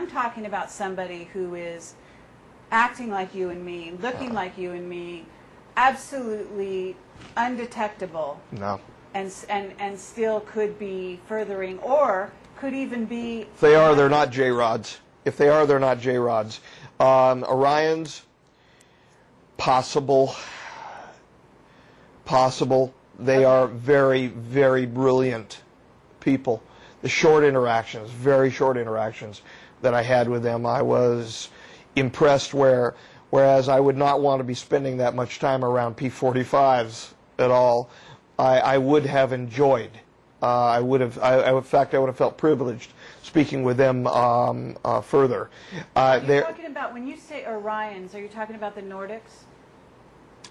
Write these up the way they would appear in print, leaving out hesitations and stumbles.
I'm talking about somebody who is acting like you and me, looking like you and me, absolutely undetectable. No. And still could be furthering, or could even be... If they are, they're not J-rods. If they are, they're not J-rods. Orions, possible. They are very, very brilliant people. The short interactions, very short interactions that I had with them, I was impressed, whereas I would not want to be spending that much time around P-45s at all. I would have enjoyed. In fact, I would have felt privileged speaking with them further. Are you talking about, when you say Orions, are you talking about the Nordics?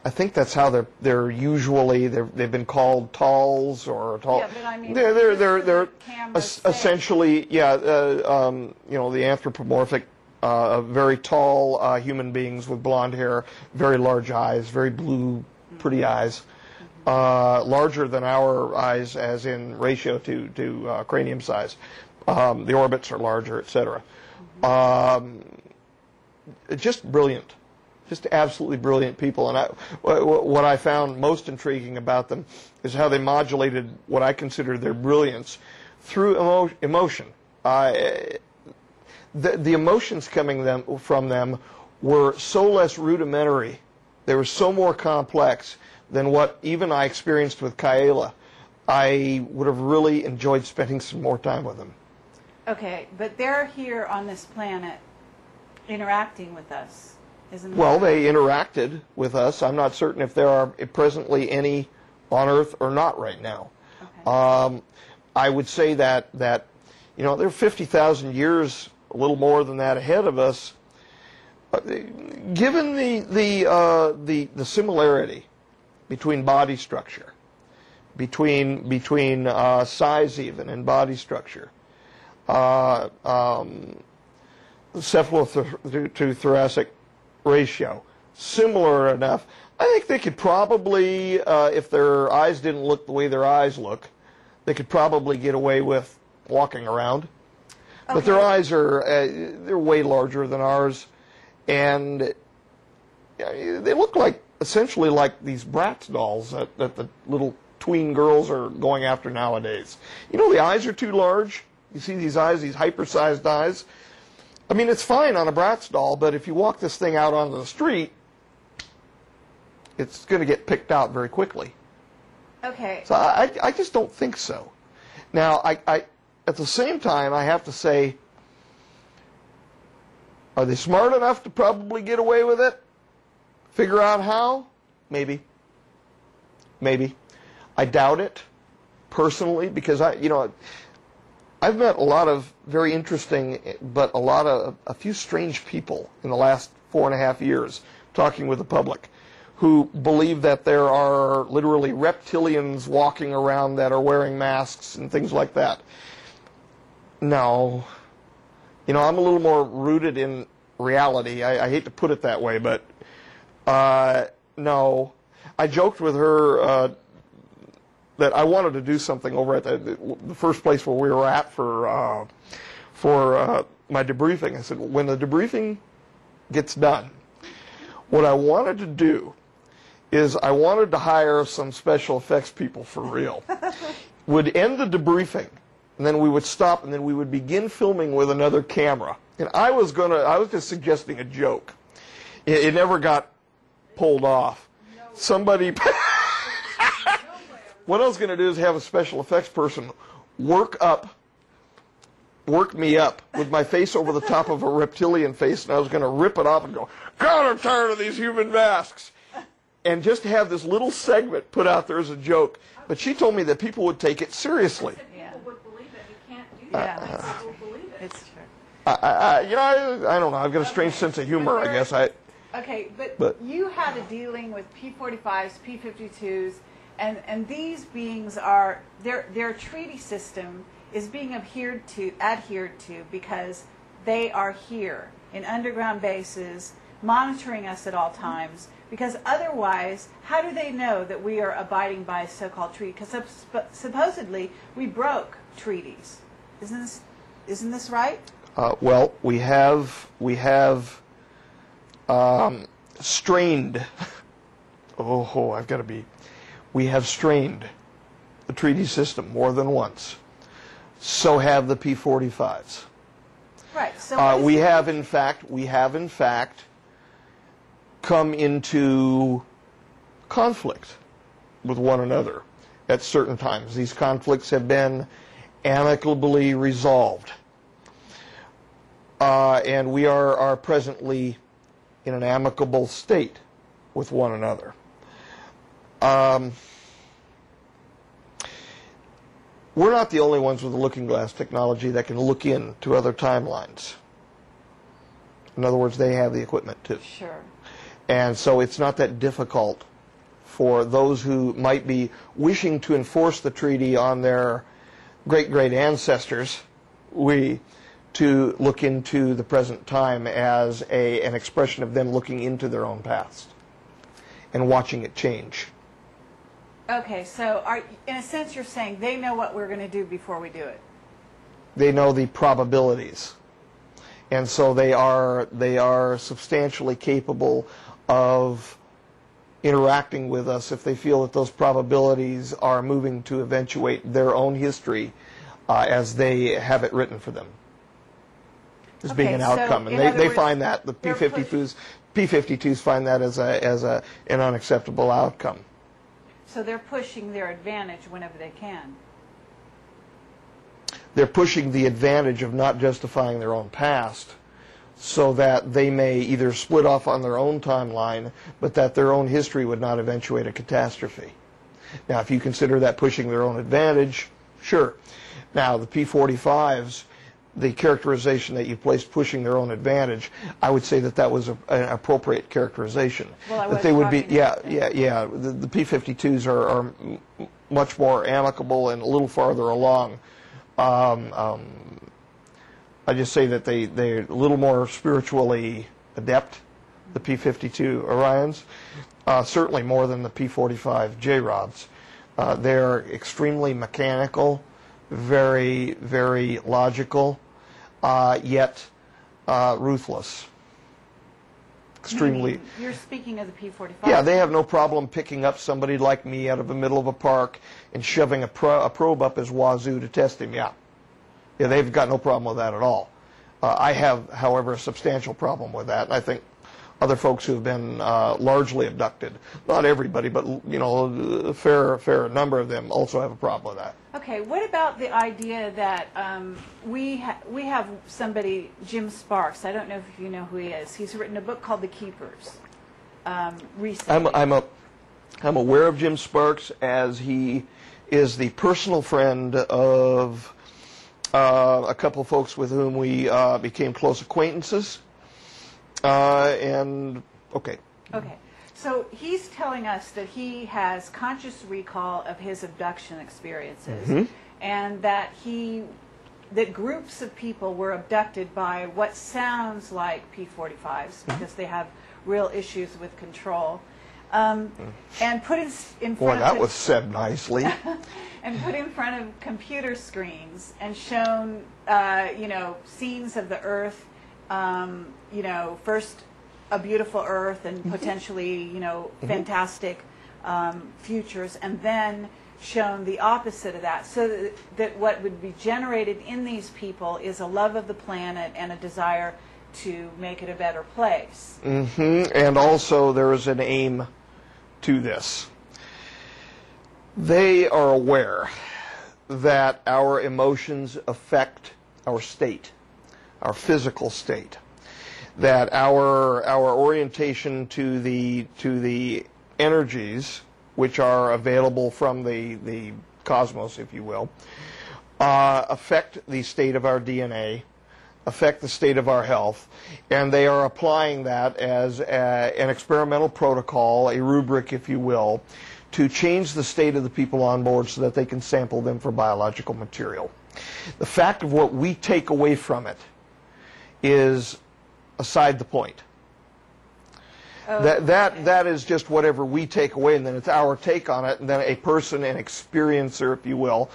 I think that's how they're usually they've been called talls or tall. Yeah, but I mean, they're essentially you know, the anthropomorphic, very tall human beings with blonde hair, very large eyes, very blue, pretty eyes, larger than our eyes, as in ratio to cranium size. The orbits are larger, etc. Just brilliant. Just absolutely brilliant people, and what I found most intriguing about them is how they modulated what I consider their brilliance through emotion. The emotions coming from them were so less rudimentary. They were so more complex than what even I experienced with Kaela. I would have really enjoyed spending some more time with them. Okay, but they're here on this planet interacting with us. Well, they interacted with us. I'm not certain if there are presently any on Earth or not right now. Okay. I would say that you know, they're 50,000 years, a little more than that, ahead of us. Given the similarity between body structure, between size even and body structure, cephalothoracic to thoracic ratio, similar enough. I think they could probably, if their eyes didn't look the way their eyes look, they could probably get away with walking around. Okay. But their eyes are, they're way larger than ours, and they look like, essentially like these Bratz dolls that the little tween girls are going after nowadays. You know, the eyes are too large. You see these eyes, these hyper-sized eyes. I mean, it's fine on a Bratz doll, but if you walk this thing out onto the street, it's going to get picked out very quickly. Okay. So I just don't think so. Now, I at the same time, I have to say, are they smart enough to probably get away with it? Figure out how? Maybe. Maybe. I doubt it, personally, because I've met a lot of very interesting, but a few strange people in the last 4.5 years talking with the public who believe that there are literally reptilians walking around that are wearing masks and things like that. No. You know, I'm a little more rooted in reality. I hate to put it that way, but no. I joked with her that I wanted to do something over at the first place where we were at for my debriefing. I said, when the debriefing gets done, what I wanted to do is I wanted to hire some special effects people for real. Would end the debriefing, and then we would stop, and then we would begin filming with another camera. And I was just suggesting a joke. It never got pulled off. Somebody... What I was going to do is have a special effects person work me up with my face over the top of a reptilian face, and I was going to rip it off and go, God, I'm tired of these human masks. And just have this little segment put out there as a joke. But she told me that people would take it seriously. People would believe it. You can't do that. People will believe it. It's true. I don't know. I've got a strange sense of humor, I guess. Okay, but you had a dealing with P-45s, P-52s, and these beings are, their treaty system is being adhered to because they are here in underground bases, monitoring us at all times, because otherwise, how do they know that we are abiding by a so-called treaty? Because supposedly, we broke treaties. Isn't this right? Well, we have strained. Oh, I've got to be. We have strained the treaty system more than once. So have the P-45s. Right. So we have in fact come into conflict with one another at certain times. These conflicts have been amicably resolved. And we are presently in an amicable state with one another. We're not the only ones with the looking glass technology that can look into other timelines. In other words, they have the equipment too. Sure. And so it's not that difficult for those who might be wishing to enforce the treaty on their great-great ancestors, to look into the present time as an expression of them looking into their own past and watching it change. Okay, so in a sense you're saying they know what we're going to do before we do it. They know the probabilities. And so they are substantially capable of interacting with us if they feel that those probabilities are moving to eventuate their own history as they have it written for them as being an outcome. And they find that, the P-52s find that as an unacceptable outcome. So they're pushing their advantage whenever they can. They're pushing the advantage of not justifying their own past so that they may either split off on their own timeline, but that their own history would not eventuate a catastrophe. Now, if you consider that pushing their own advantage, sure. Now, the P-45s, the characterization that you placed pushing their own advantage, I would say that that was an appropriate characterization. Well, that they would be, yeah. The P-52s are much more amicable and a little farther along. I just say that they're a little more spiritually adept, the P-52 Orions, certainly more than the P-45 J-Rods. They're extremely mechanical, very, very logical, yet ruthless. Extremely. You're speaking of the P-45. Yeah, they have no problem picking up somebody like me out of the middle of a park and shoving a probe up his wazoo to test him. Yeah, they've got no problem with that at all. I have, however, a substantial problem with that. I think other folks who have been largely abducted, not everybody, but a fair number of them also have a problem with that. Okay, what about the idea that we have somebody, Jim Sparks, I don't know if you know who he is. He's written a book called The Keepers recently. I'm aware of Jim Sparks, as he is the personal friend of a couple of folks with whom we became close acquaintances. Okay. So he's telling us that he has conscious recall of his abduction experiences, and that groups of people were abducted by what sounds like P-45s because they have real issues with control, and put in front Boy, that was said nicely. and put in front of computer screens and shown, scenes of the Earth, first a beautiful Earth and potentially, fantastic futures, and then shown the opposite of that, so that what would be generated in these people is a love of the planet and a desire to make it a better place. And also there is an aim to this. They are aware that our emotions affect our state, our physical state, that our orientation to the energies which are available from the cosmos, if you will, affect the state of our DNA, affect the state of our health, and they are applying that as an experimental protocol, a rubric, if you will, to change the state of the people on board so that they can sample them for biological material. The fact of what we take away from it is aside the point. That is just whatever we take away, and then it's our take on it, and then a person, an experiencer, if you will,